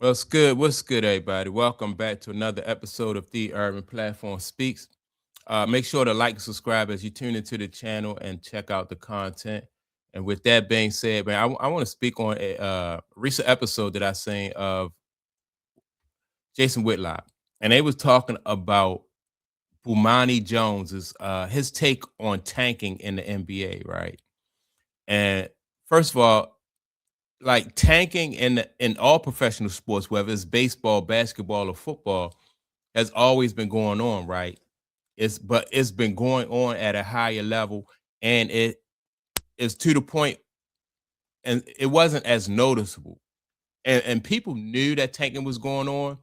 What's good? What's good, everybody? Welcome back to another episode of The Urban Platform Speaks. Make sure to like and subscribe as you tune into the channel and check out the content. And with that being said, man, I want to speak on a recent episode that I seen of Jason Whitlock, and they was talking about Bomani Jones's his take on tanking in the NBA, right? And first of all, like tanking in all professional sports, whether it's baseball, basketball, or football, has always been going on, right? It's been going on at a higher level, and it is to the point, and it wasn't as noticeable. And people knew that tanking was going on,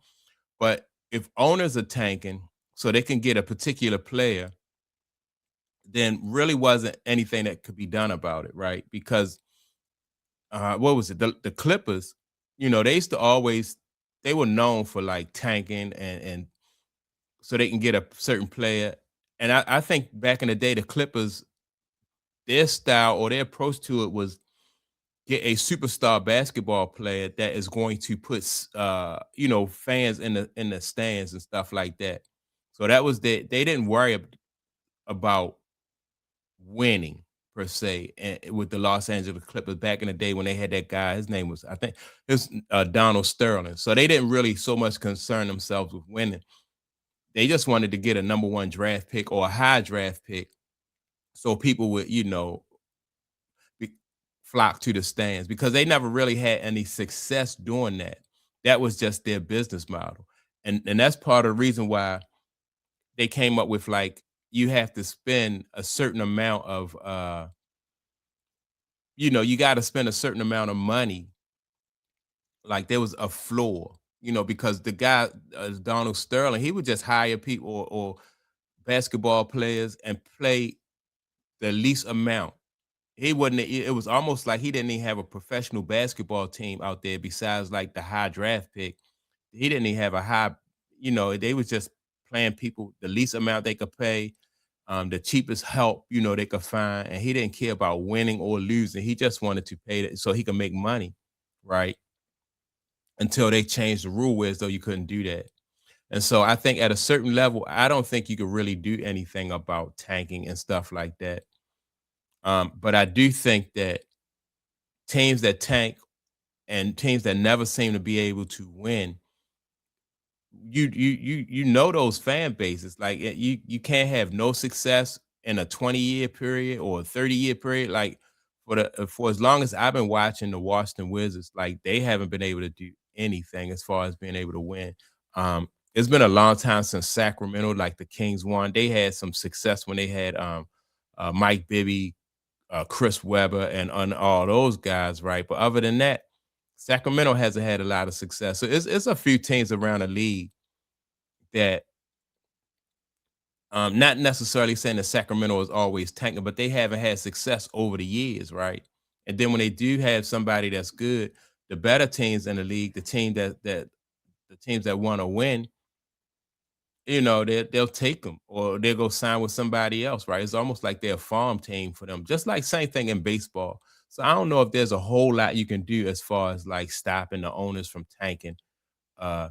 but if owners are tanking so they can get a particular player, then really wasn't anything that could be done about it, right? Because what was it? The Clippers, they used to always they were known for like tanking and so they can get a certain player. And I think back in the day, the Clippers, their style or their approach to it was get a superstar basketball player that is going to put fans in the stands and stuff like that. So that was they didn't worry about winning per se with the Los Angeles Clippers back in the day when they had that guy. His name was, I think, it's Donald Sterling. So they didn't really so much concern themselves with winning. They just wanted to get a number one draft pick or a high draft pick, so people would, be, flock to the stands because they never really had any success doing that. That was just their business model, and that's part of the reason why they came up with like you have to spend a certain amount of you got to spend a certain amount of money. Like there was a floor, because the guy Donald Sterling, he would just hire people or basketball players and play the least amount. He wasn't. It was almost like he didn't even have a professional basketball team out there besides like the high draft pick. He didn't even have a high. They was just playing people the least amount they could pay, the cheapest help they could find, and he didn't care about winning or losing. He just wanted to pay it so he could make money, right? Until they changed the rule, where as though you couldn't do that. And so I think at a certain level, I don't think you could really do anything about tanking and stuff like that. But I do think that teams that tank and teams that never seem to be able to win, you know those fan bases. Like you can't have no success in a 20-year period or a 30-year period. Like for as long as I've been watching the Washington Wizards, like they haven't been able to do anything as far as being able to win. It's been a long time since Sacramento, like the Kings won. They had some success when they had Mike Bibby, Chris Webber, and all those guys, right? But other than that, Sacramento hasn't had a lot of success. So it's a few teams around the league that, not necessarily saying that Sacramento is always tanking, but they haven't had success over the years, right? And then when they do have somebody that's good, the better teams in the league, the teams that want to win, they'll take them or they'll go sign with somebody else, right? It's almost like they're a farm team for them, just like same thing in baseball. So I don't know if there's a whole lot you can do as far as like stopping the owners from tanking. Uh,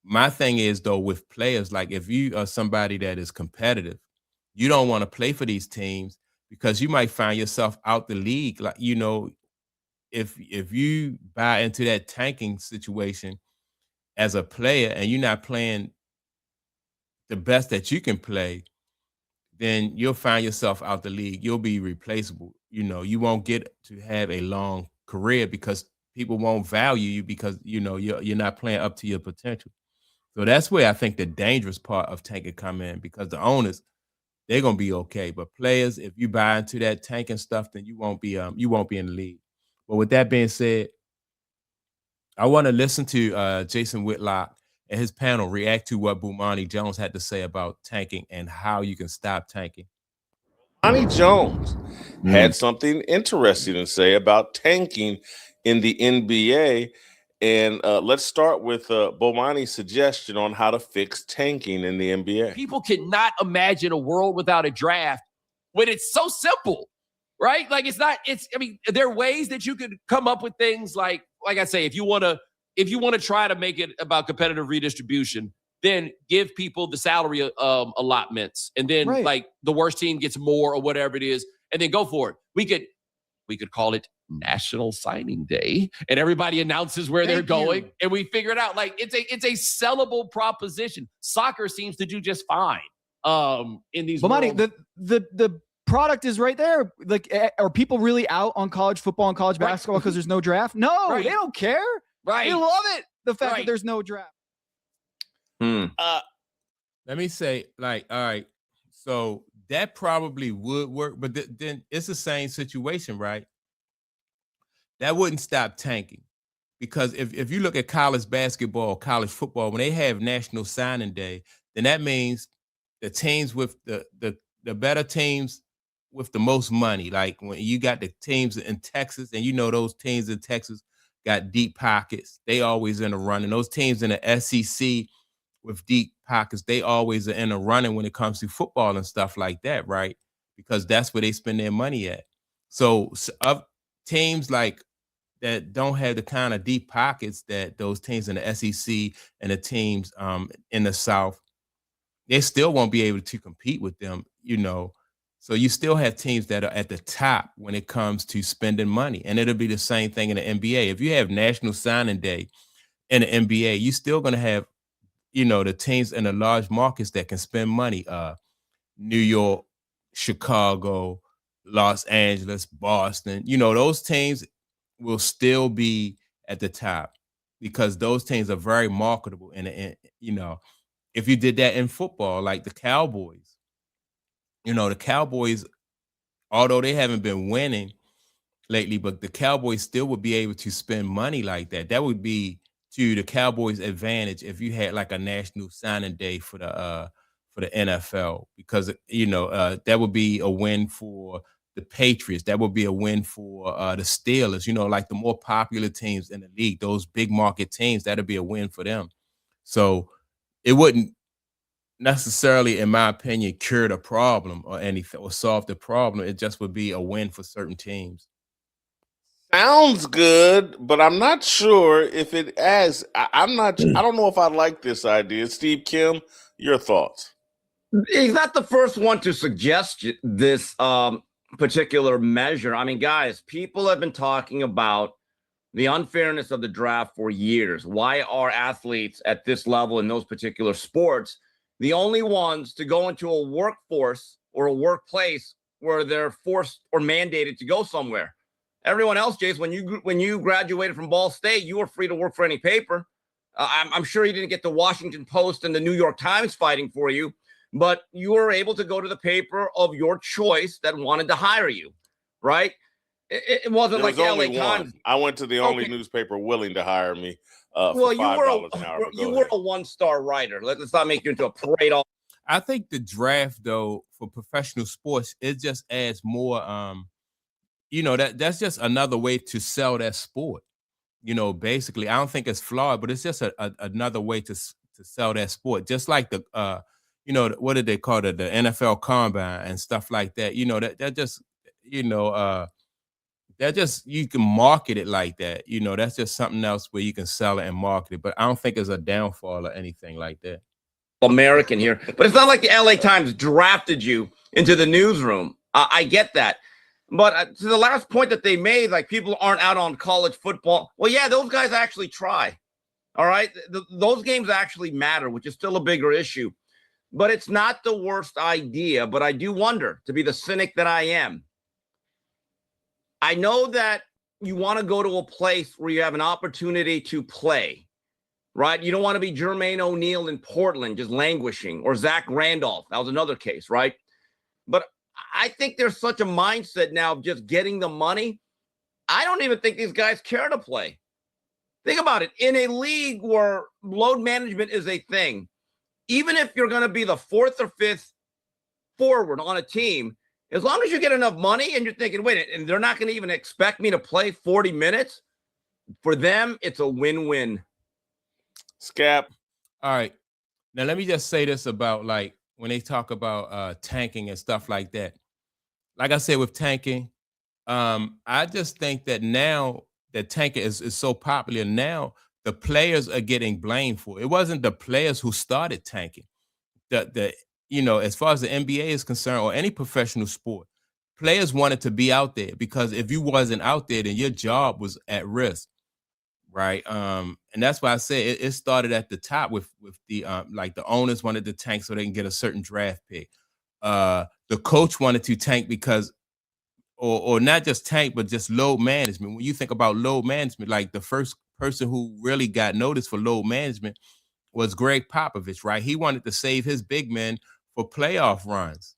my thing is though with players, like if you are somebody that is competitive, you don't want to play for these teams because you might find yourself out the league. Like if you buy into that tanking situation as a player and you're not playing the best that you can play, then you'll find yourself out the league. You'll be replaceable. You won't get to have a long career because people won't value you because you're not playing up to your potential. So that's where I think the dangerous part of tanking come in because the owners, they're gonna be okay. But players, if you buy into that tanking stuff, then you won't be in the league. But with that being said, I want to listen to Jason Whitlock and his panel react to what Bomani Jones had to say about tanking and how you can stop tanking. Bonnie Jones Mm. had something interesting to say about tanking in the NBA. And let's start with Bomani's suggestion on how to fix tanking in the NBA. People cannot imagine a world without a draft when it's so simple, right? Like it's not, I mean, there are ways that you could come up with things like I say, if you want to if you want to try to make it about competitive redistribution, then give people the salary allotments, and then like the worst team gets more or whatever it is, and then go for it. We could call it National Signing Day, and everybody announces where they're going, and we figure it out. Like it's a sellable proposition. Soccer seems to do just fine in these. Bomani, the product is right there. Like, are people really out on college football and college basketball because there's no draft? No, they don't care. Right, they love it. The fact that there's no draft. Let me say, like, all right, so that probably would work, but then it's the same situation, right? That wouldn't stop tanking, because if you look at college basketball, college football, when they have National Signing Day, then that means the teams with the better teams with the most money, like when you got the teams in Texas, and you know those teams in Texas got deep pockets, they always in the running. Those teams in the SEC with deep pockets, they always are in the running when it comes to football and stuff like that, right? Because that's where they spend their money at. So teams like that don't have the kind of deep pockets that those teams in the SEC and the teams in the South, they still won't be able to compete with them, you know. So you still have teams that are at the top when it comes to spending money. And it'll be the same thing in the NBA. If you have National Signing Day in the NBA, you're still going to have, you know, the teams in the large markets that can spend money. New York, Chicago, Los Angeles, Boston, you know, those teams will still be at the top because those teams are very marketable. And you know, if you did that in football, like the Cowboys, you know, the Cowboys, although they haven't been winning lately, but the Cowboys still would be able to spend money like that. That would be to the Cowboys' advantage if you had like a National Signing Day for the NFL, because you know that would be a win for the Patriots. That would be a win for the Steelers. You know, like the more popular teams in the league, those big market teams, that'd be a win for them. So it wouldn't necessarily, in my opinion, cure the problem or anything or solve the problem. It just would be a win for certain teams. Sounds good, but I'm not sure if it has. I don't know if I like this idea. Steve Kim, your thoughts? He's not the first one to suggest this particular measure. I mean, guys, people have been talking about the unfairness of the draft for years. Why are athletes at this level in those particular sports the only ones to go into a workforce or a workplace where they're forced or mandated to go somewhere? Everyone else, Jace, when you graduated from Ball State, you were free to work for any paper. I'm sure you didn't get the Washington Post and the New York Times fighting for you, but you were able to go to the paper of your choice that wanted to hire you, right? It wasn't like the LA Times. I went to the only newspaper willing to hire me for $5 an hour. You were a one-star writer. Let's not make you into a parade. I think the draft, though, for professional sports, it just adds more. You know, that's just another way to sell that sport. You know, basically, I don't think it's flawed, but it's just another way to sell that sport. Just like the, you know, what did they call it? The NFL Combine and stuff like that. You know, that just, you know, that just, you can market it like that. You know, that's just something else where you can sell it and market it. But I don't think it's a downfall or anything like that. American here, but it's not like the LA Times drafted you into the newsroom. I get that. But to the last point that they made, like people aren't out on college football. Well, yeah, those guys actually try. All right. Those games actually matter, which is still a bigger issue. But it's not the worst idea. But I do wonder, to be the cynic that I am, I know that you want to go to a place where you have an opportunity to play, right? You don't want to be Jermaine O'Neal in Portland just languishing, or Zach Randolph. That was another case, right? But I think there's such a mindset now of just getting the money. I don't even think these guys care to play. Think about it. In a league where load management is a thing, even if you're going to be the fourth or fifth forward on a team, as long as you get enough money and you're thinking, wait, and they're not going to even expect me to play 40 minutes, for them, it's a win-win. Scap. All right. Now, let me just say this about, like, when they talk about tanking and stuff like that. Like I said, with tanking, I just think that now that tanking is so popular now, the players are getting blamed for it. It wasn't the players who started tanking. The as far as the NBA is concerned, or any professional sport, players wanted to be out there, because if you wasn't out there, then your job was at risk, right? And that's why I say it started at the top with the like the owners wanted to tank so they can get a certain draft pick. The coach wanted to tank because, or not just tank, but just load management. When you think about load management, like the first person who really got noticed for load management was Greg Popovich, right? He wanted to save his big men for playoff runs.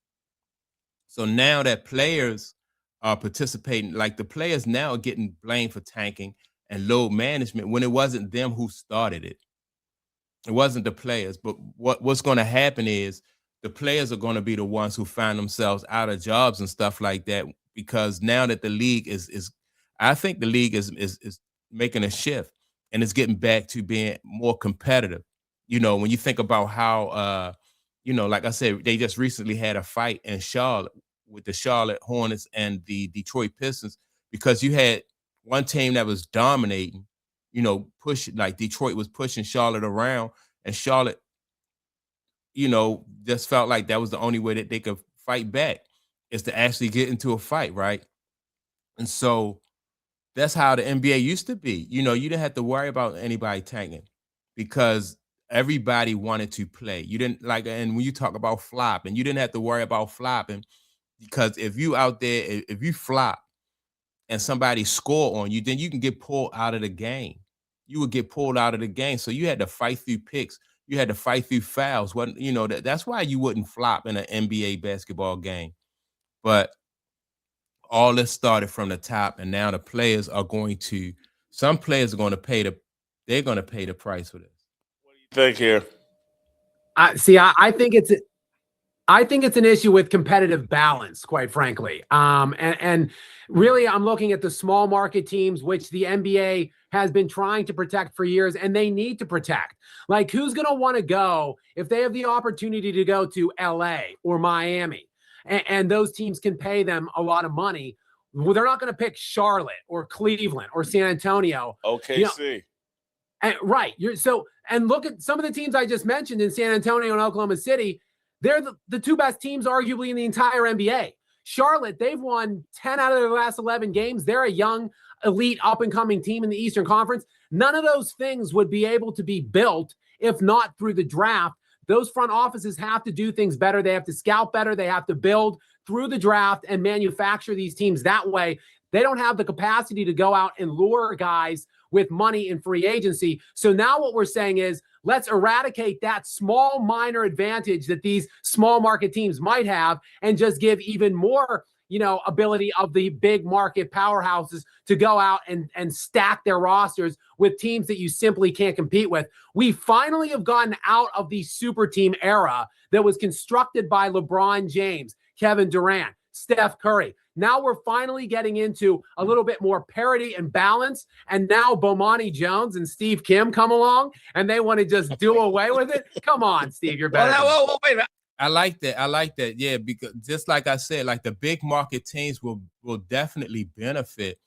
So now that players are participating, like the players now are getting blamed for tanking and load management when it wasn't them who started it. It wasn't the players. But what's going to happen is the players are going to be the ones who find themselves out of jobs and stuff like that, because now that the league is I think the league is making a shift, and it's getting back to being more competitive. When you think about how like I said, they just recently had a fight in Charlotte with the Charlotte Hornets and the Detroit Pistons, because you had one team that was dominating, pushing, like Detroit was pushing Charlotte around, and Charlotte, just felt like that was the only way that they could fight back, is to actually get into a fight, right? And so that's how the NBA used to be. You didn't have to worry about anybody tanking, because everybody wanted to play. You didn't and when you talk about flopping, you didn't have to worry about flopping, because if you out there, if you flop and somebody score on you, then you can get pulled out of the game. You would get pulled out of the game. So you had to fight through picks. You had to fight through fouls. That's why you wouldn't flop in an NBA basketball game. But all this started from the top, and now the players are going to, some players are going to pay they're going to pay the price for this. What do you think here? I think it's an issue with competitive balance, quite frankly. And really, I'm looking at the small market teams, which the NBA has been trying to protect for years, and they need to protect. Like, who's going to want to go if they have the opportunity to go to LA or Miami, and those teams can pay them a lot of money? Well, they're not going to pick Charlotte or Cleveland or San Antonio. OKC. Right. And look at some of the teams I just mentioned in San Antonio and Oklahoma City. They're the two best teams, arguably, in the entire NBA. Charlotte, they've won 10 out of their last 11 games. They're a young, elite, up-and-coming team in the Eastern Conference. None of those things would be able to be built if not through the draft. Those front offices have to do things better. They have to scout better. They have to build through the draft and manufacture these teams that way. They don't have the capacity to go out and lure guys with money in free agency. So now what we're saying is, let's eradicate that small minor advantage that these small market teams might have, and just give even more, ability of the big market powerhouses to go out and stack their rosters with teams that you simply can't compete with. We finally have gotten out of the super team era that was constructed by LeBron James, Kevin Durant, Steph Curry. Now we're finally getting into a little bit more parity and balance. And now Bomani Jones and Steve Kim come along, and they want to just do away with it. Come on, Steve, you're better. Well, wait a minute. I like that. Yeah, because just like I said, like the big market teams will definitely benefit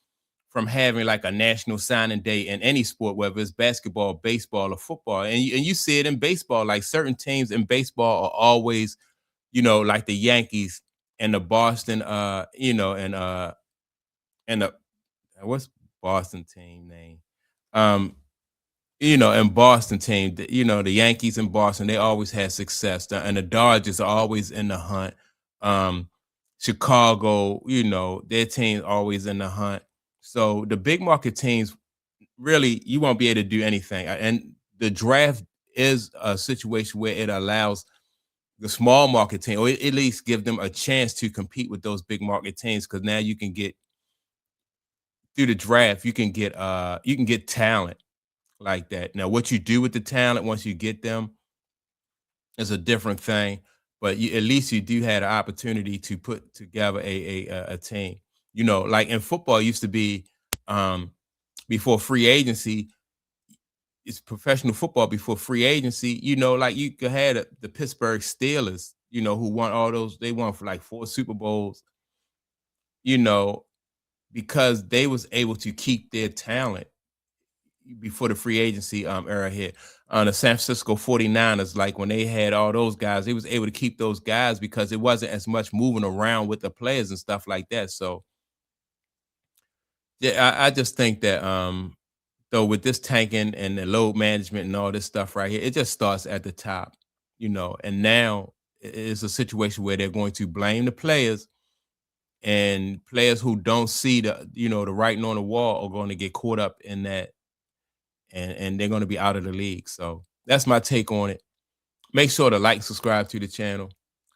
from having like a national signing day in any sport, whether it's basketball, baseball, or football. And you see it in baseball. Like certain teams in baseball are always, like the Yankees and the Boston, and the what's Boston team name? And Boston team, the Yankees and Boston, they always had success. And the Dodgers are always in the hunt. Chicago, their team's always in the hunt. So the big market teams, really, you won't be able to do anything. And the draft is a situation where it allows the small market team, or at least give them a chance to compete with those big market teams, because now you can get through the draft, you can get talent like that. Now, what you do with the talent once you get them is a different thing, but at least you do have an opportunity to put together a team. Like in football, it used to be before free agency. It's professional football before free agency. Like you could have the Pittsburgh Steelers, who won all those. They won for like 4 Super Bowls. Because they was able to keep their talent, before the free agency era hit. The San Francisco 49ers, like when they had all those guys, they was able to keep those guys because it wasn't as much moving around with the players and stuff like that. So yeah, I just think that though with this tanking and the load management and all this stuff right here, it just starts at the top, and now it's a situation where they're going to blame the players, and players who don't see the writing on the wall are going to get caught up in that, and they're going to be out of the league. So that's my take on it. Make sure to like, subscribe to the channel.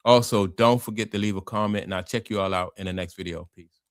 Also, don't forget to leave a comment, and I'll check you all out in the next video. Peace.